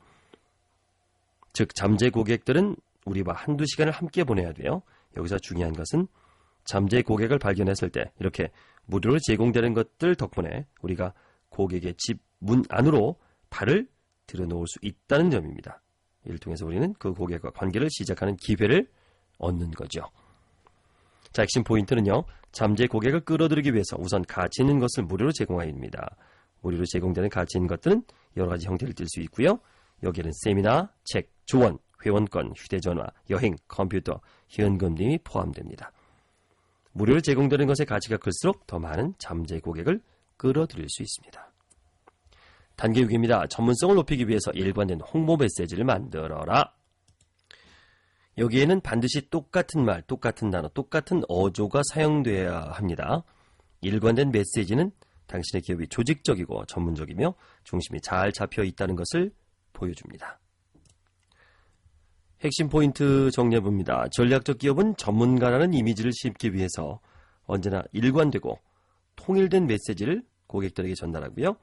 즉 잠재 고객들은 우리와 한두 시간을 함께 보내야 돼요. 여기서 중요한 것은 잠재 고객을 발견했을 때 이렇게 무료로 제공되는 것들 덕분에 우리가 고객의 집 문 안으로 발을 들여놓을 수 있다는 점입니다. 이를 통해서 우리는 그 고객과 관계를 시작하는 기회를 얻는 거죠. 자, 핵심 포인트는요. 잠재 고객을 끌어들이기 위해서 우선 가치 있는 것을 무료로 제공하입니다. 무료로 제공되는 가치 있는 것들은 여러 가지 형태를 띨 수 있고요. 여기에는 세미나, 책, 조언, 회원권, 휴대전화, 여행, 컴퓨터, 현금 등이 포함됩니다. 무료로 제공되는 것의 가치가 클수록 더 많은 잠재 고객을 끌어들일 수 있습니다. 단계 6입니다. 전문성을 높이기 위해서 일관된 홍보 메시지를 만들어라. 여기에는 반드시 똑같은 말, 똑같은 단어, 똑같은 어조가 사용돼야 합니다. 일관된 메시지는 당신의 기업이 조직적이고 전문적이며 중심이 잘 잡혀 있다는 것을 보여줍니다. 핵심 포인트 정리해봅니다. 전략적 기업은 전문가라는 이미지를 심기 위해서 언제나 일관되고 통일된 메시지를 고객들에게 전달하고요.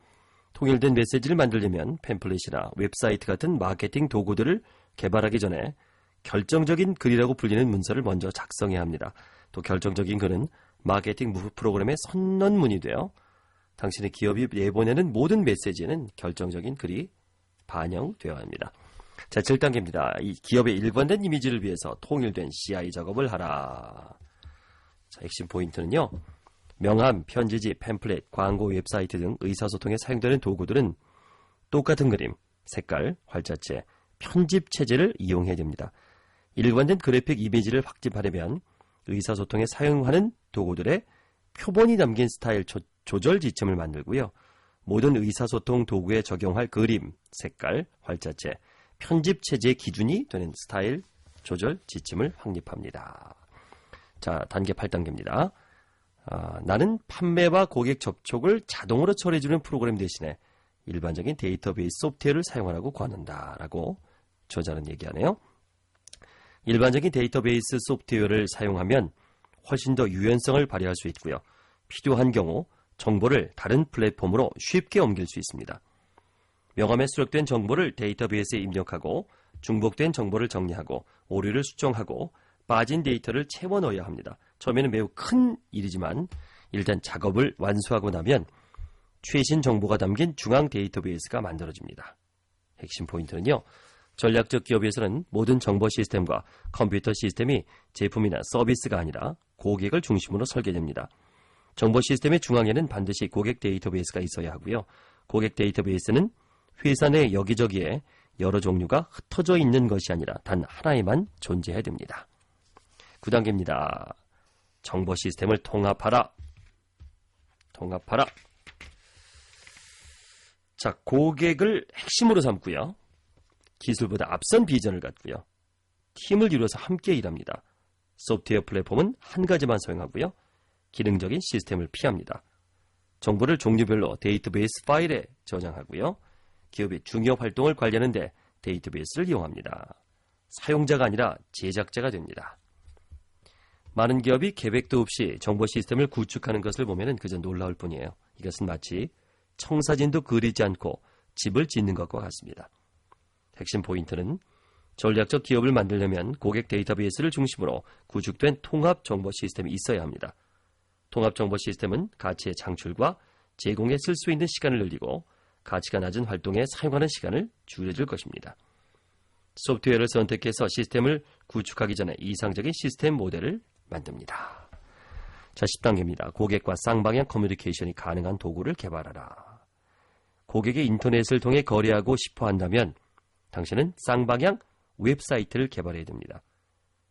통일된 메시지를 만들려면 팸플릿이나 웹사이트 같은 마케팅 도구들을 개발하기 전에 결정적인 글이라고 불리는 문서를 먼저 작성해야 합니다. 또 결정적인 글은 마케팅 프로그램의 선언문이 되어 당신의 기업이 내보내는 모든 메시지에는 결정적인 글이 반영되어야 합니다. 자, 7단계입니다. 이 기업의 일관된 이미지를 위해서 통일된 CI 작업을 하라. 자, 핵심 포인트는요. 명함, 편지지, 팸플릿, 광고 웹사이트 등 의사소통에 사용되는 도구들은 똑같은 그림, 색깔, 활자체, 편집 체제를 이용해야 됩니다. 일관된 그래픽 이미지를 확집하려면 의사소통에 사용하는 도구들의 표본이 담긴 스타일 조절 지침을 만들고요. 모든 의사소통 도구에 적용할 그림, 색깔, 활자체, 편집 체제의 기준이 되는 스타일 조절 지침을 확립합니다. 자, 단계 8단계입니다. 나는 판매와 고객 접촉을 자동으로 처리해주는 프로그램 대신에 일반적인 데이터베이스 소프트웨어를 사용하라고 권한다 라고 저자는 얘기하네요. 일반적인 데이터베이스 소프트웨어를 사용하면 훨씬 더 유연성을 발휘할 수 있고요. 필요한 경우 정보를 다른 플랫폼으로 쉽게 옮길 수 있습니다. 명함에 수록된 정보를 데이터베이스에 입력하고 중복된 정보를 정리하고 오류를 수정하고 빠진 데이터를 채워 넣어야 합니다. 처음에는 매우 큰 일이지만 일단 작업을 완수하고 나면 최신 정보가 담긴 중앙 데이터베이스가 만들어집니다. 핵심 포인트는요. 전략적 기업에서는 모든 정보 시스템과 컴퓨터 시스템이 제품이나 서비스가 아니라 고객을 중심으로 설계됩니다. 정보 시스템의 중앙에는 반드시 고객 데이터베이스가 있어야 하고요. 고객 데이터베이스는 회사 내 여기저기에 여러 종류가 흩어져 있는 것이 아니라 단 하나에만 존재해야 됩니다. 9단계입니다. 정보 시스템을 통합하라. 자, 고객을 핵심으로 삼고요. 기술보다 앞선 비전을 갖고요. 팀을 이루어서 함께 일합니다. 소프트웨어 플랫폼은 한 가지만 사용하고요. 기능적인 시스템을 피합니다. 정보를 종류별로 데이터베이스 파일에 저장하고요. 기업의 중요 활동을 관리하는 데 데이터베이스를 이용합니다. 사용자가 아니라 제작자가 됩니다. 많은 기업이 계획도 없이 정보 시스템을 구축하는 것을 보면 그저 놀라울 뿐이에요. 이것은 마치 청사진도 그리지 않고 집을 짓는 것과 같습니다. 핵심 포인트는 전략적 기업을 만들려면 고객 데이터베이스를 중심으로 구축된 통합 정보 시스템이 있어야 합니다. 통합 정보 시스템은 가치의 창출과 제공에 쓸 수 있는 시간을 늘리고 가치가 낮은 활동에 사용하는 시간을 줄여줄 것입니다. 소프트웨어를 선택해서 시스템을 구축하기 전에 이상적인 시스템 모델을 만듭니다. 자, 10단계입니다. 고객과 쌍방향 커뮤니케이션이 가능한 도구를 개발하라. 고객이 인터넷을 통해 거래하고 싶어 한다면 당신은 쌍방향 웹사이트를 개발해야 됩니다.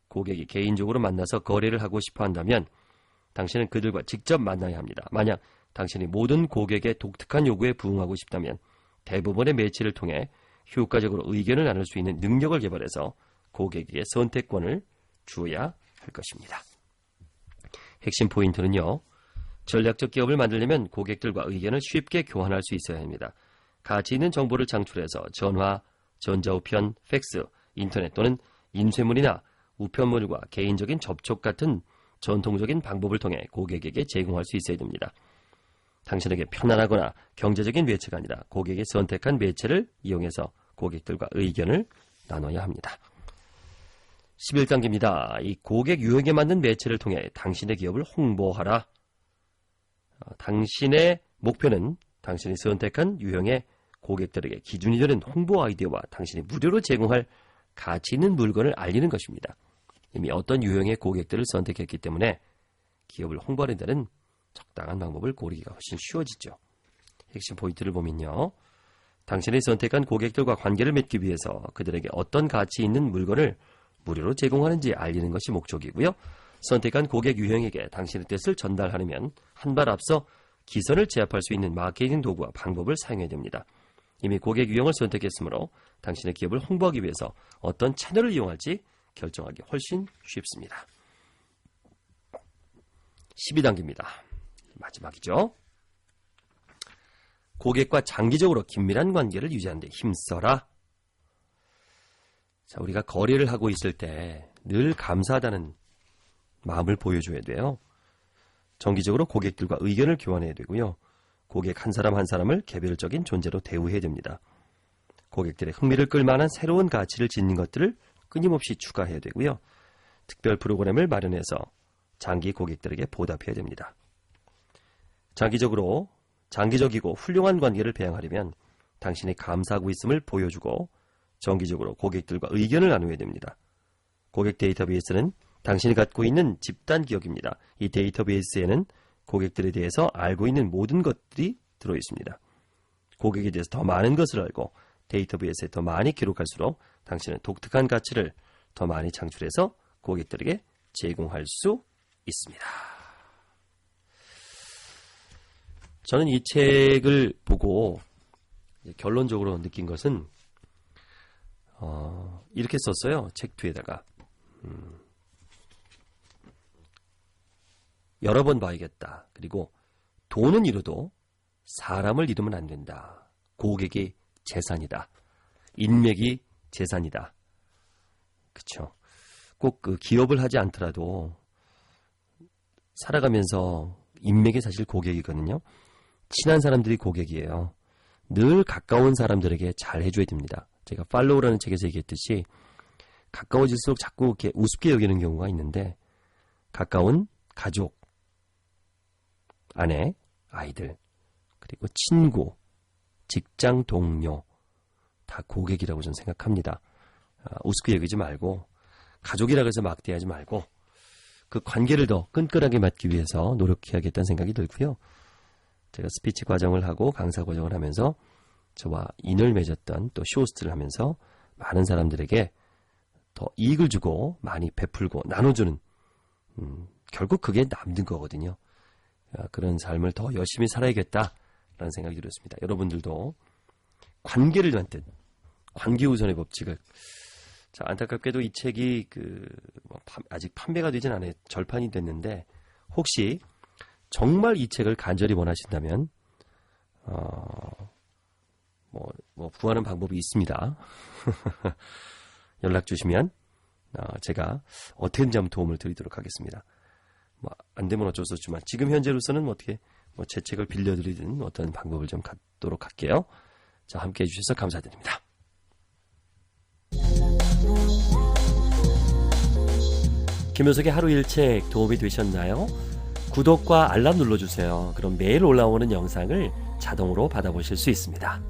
고객이 개인적으로 만나서 거래를 하고 싶어 한다면 당신은 그들과 직접 만나야 합니다. 만약 당신이 모든 고객의 독특한 요구에 부응하고 싶다면 대부분의 매체를 통해 효과적으로 의견을 나눌 수 있는 능력을 개발해서 고객에게 선택권을 주어야 할 것입니다. 핵심 포인트는요. 전략적 기업을 만들려면 고객들과 의견을 쉽게 교환할 수 있어야 합니다. 가치 있는 정보를 창출해서 전화, 전자우편, 팩스, 인터넷 또는 인쇄물이나 우편물과 개인적인 접촉 같은 전통적인 방법을 통해 고객에게 제공할 수 있어야 됩니다. 당신에게 편안하거나 경제적인 매체가 아니라 고객이 선택한 매체를 이용해서 고객들과 의견을 나눠야 합니다. 11단계입니다. 이 고객 유형에 맞는 매체를 통해 당신의 기업을 홍보하라. 당신의 목표는 당신이 선택한 유형의 고객들에게 기준이 되는 홍보 아이디어와 당신이 무료로 제공할 가치 있는 물건을 알리는 것입니다. 이미 어떤 유형의 고객들을 선택했기 때문에 기업을 홍보하는 데는 적당한 방법을 고르기가 훨씬 쉬워지죠. 핵심 포인트를 보면요. 당신이 선택한 고객들과 관계를 맺기 위해서 그들에게 어떤 가치 있는 물건을 무료로 제공하는지 알리는 것이 목적이고요. 선택한 고객 유형에게 당신의 뜻을 전달하려면 한 발 앞서 기선을 제압할 수 있는 마케팅 도구와 방법을 사용해야 됩니다. 이미 고객 유형을 선택했으므로 당신의 기업을 홍보하기 위해서 어떤 채널을 이용할지 결정하기 훨씬 쉽습니다. 12단계입니다. 마지막이죠. 고객과 장기적으로 긴밀한 관계를 유지하는 데 힘써라. 자, 우리가 거래를 하고 있을 때 늘 감사하다는 마음을 보여줘야 돼요. 정기적으로 고객들과 의견을 교환해야 되고요. 고객 한 사람 한 사람을 개별적인 존재로 대우해야 됩니다. 고객들의 흥미를 끌만한 새로운 가치를 짓는 것들을 끊임없이 추가해야 되고요. 특별 프로그램을 마련해서 장기 고객들에게 보답해야 됩니다. 장기적이고 훌륭한 관계를 배양하려면 당신이 감사하고 있음을 보여주고 정기적으로 고객들과 의견을 나누어야 됩니다. 고객 데이터베이스는 당신이 갖고 있는 집단 기억입니다. 이 데이터베이스에는 고객들에 대해서 알고 있는 모든 것들이 들어있습니다. 고객에 대해서 더 많은 것을 알고 데이터베이스에 더 많이 기록할수록 당신은 독특한 가치를 더 많이 창출해서 고객들에게 제공할 수 있습니다. 저는 이 책을 보고 결론적으로 느낀 것은 이렇게 썼어요. 책 뒤에다가 여러 번 봐야겠다. 그리고 돈은 잃어도 사람을 잃으면 안 된다. 고객이 재산이다. 인맥이 재산이다. 그쵸? 꼭 그 기업을 하지 않더라도 살아가면서 인맥이 사실 고객이거든요. 친한 사람들이 고객이에요. 늘 가까운 사람들에게 잘 해줘야 됩니다. 제가 팔로우라는 책에서 얘기했듯이 가까워질수록 자꾸 이렇게 우습게 여기는 경우가 있는데 가까운 가족, 아내, 아이들, 그리고 친구, 직장 동료 다 고객이라고 저는 생각합니다. 우습게 여기지 말고 가족이라고 해서 막대하지 말고 그 관계를 더 끈끈하게 맺기 위해서 노력해야겠다는 생각이 들고요. 제가 스피치 과정을 하고 강사 과정을 하면서 저와 인을 맺었던 또 쇼호스트를 하면서 많은 사람들에게 더 이익을 주고 많이 베풀고 나눠주는 결국 그게 남는 거거든요. 그런 삶을 더 열심히 살아야겠다라는 생각이 들었습니다. 여러분들도 관계를 만든 관계 우선의 법칙을 자, 안타깝게도 이 책이 아직 판매가 되진 않아요. 절판이 됐는데 혹시 정말 이 책을 간절히 원하신다면 구하는 방법이 있습니다. 연락 주시면 제가 어떻게든지 한번 도움을 드리도록 하겠습니다. 안 되면 어쩔 수 없지만 지금 현재로서는 어떻게 제 책을 빌려드리든 어떤 방법을 좀 갖도록 할게요. 자, 함께 해주셔서 감사드립니다. 김효석의 하루 일책 도움이 되셨나요? 구독과 알람 눌러주세요. 그럼 매일 올라오는 영상을 자동으로 받아보실 수 있습니다.